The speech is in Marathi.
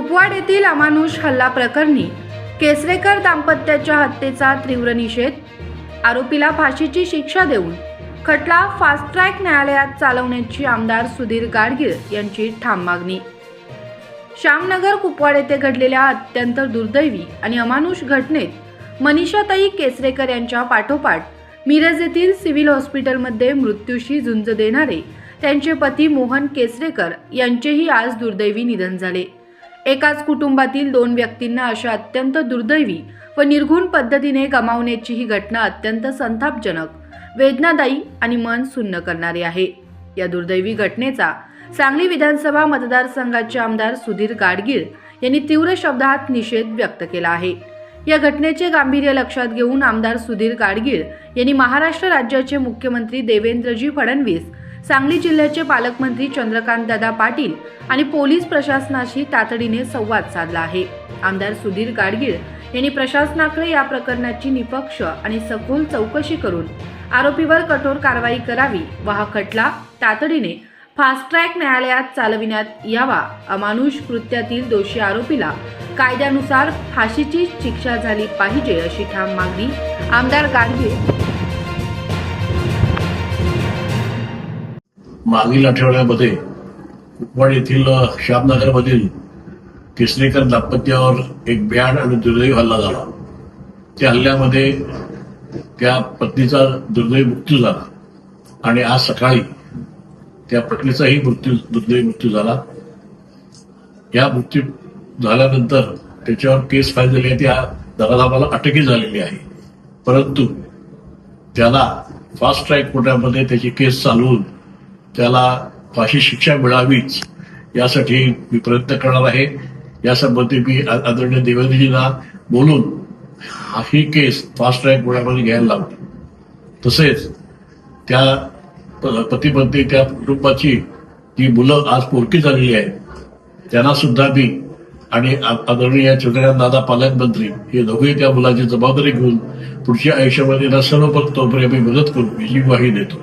कुपवाड येथील अमानुष हल्ला प्रकरणी केसरेकर दाम्पत्याच्या हत्येचा तीव्र निषेध. आरोपीला फाशीची शिक्षा देऊन खटला फास्ट ट्रॅक न्यायालयात चालवण्याची आमदार सुधीर गाडगीळ यांची ठाम मागणी. श्यामनगर कुपवाड येथे घडलेल्या अत्यंत दुर्दैवी आणि अमानुष घटनेत मनीषाताई केसरेकर यांच्या पाठोपाठ मिरज येथील सिव्हिल हॉस्पिटलमध्ये मृत्यूशी झुंज देणारे त्यांचे पती मोहन केसरेकर यांचेही आज दुर्दैवी निधन झाले. एकाच कुटुंबातील दोन व्यक्तींना अशा अत्यंत दुर्दैवी व निर्घृण पद्धतीने गमावण्याची ही घटना अत्यंत संतापजनक, वेदनादायी आणि मन सुन्न करणारी आहे. या दुर्दैवी घटनेचा सांगली विधानसभा मतदारसंघाचे आमदार सुधीर गाडगीळ यांनी तीव्र शब्दात निषेध व्यक्त केला आहे. या घटनेचे गांभीर्य लक्षात घेऊन आमदार सुधीर गाडगीळ यांनी महाराष्ट्र राज्याचे मुख्यमंत्री देवेंद्रजी फडणवीस, सांगली जिल्ह्याचे पालकमंत्री चंद्रकांतदादा पाटील आणि पोलीस प्रशासनाशी तातडीने संवाद साधला आहे. आमदार सुधीर गाडगीळ यांनी प्रशासनाकडे या प्रकरणाची निपक्ष आणि सखोल चौकशी करून आरोपीवर कठोर कारवाई करावी व हा खटला तातडीने फास्ट ट्रॅक न्यायालयात चालविण्यात यावा. अमानुष कृत्यातील दोषी आरोपीला कायद्यानुसार फाशीची शिक्षा झाली पाहिजे अशी ठाम मागणी आमदार गाडगीळ. मागील आठवड्यामध्ये कुपवाड येथील श्यामनगरमधील केसरेकर दाम्पत्यावर एक भ्याड आणि दुर्दैवी हल्ला झाला. त्या हल्ल्यामध्ये त्या पत्नीचा दुर्दैवी मृत्यू झाला आणि आज सकाळी त्या पत्नीचाही दुर्दैवी मृत्यू झाला. या मृत्यू झाल्यानंतर त्याच्यावर केस फाईल झाली आहे. त्या दरादाबाला अटकही झालेली आहे, परंतु त्याला फास्ट ट्रॅक कोर्टामध्ये त्याची केस चालवून त्याला फाशी शिक्षा मिळावीच यासाठी मी प्रयत्न करणार आहे. यासंबंधी मी आदरणीय देवेंद्रजींना बोलून ही केस फास्ट ट्रॅक कोर्टामध्ये घ्यायला लावली. तसेच त्या पती पत्नी त्या कुटुंबाची जी मुलं आज पोरकी झालेली आहेत त्यांना सुद्धा मी आणि आदरणीय चंद्रकांतदादा पालकमंत्री हे दोघेही त्या मुलाची जबाबदारी घेऊन पुढच्या आयुष्यामध्ये सर्व पक्षांपर्यंत मदत करू याची ग्वाही देतो.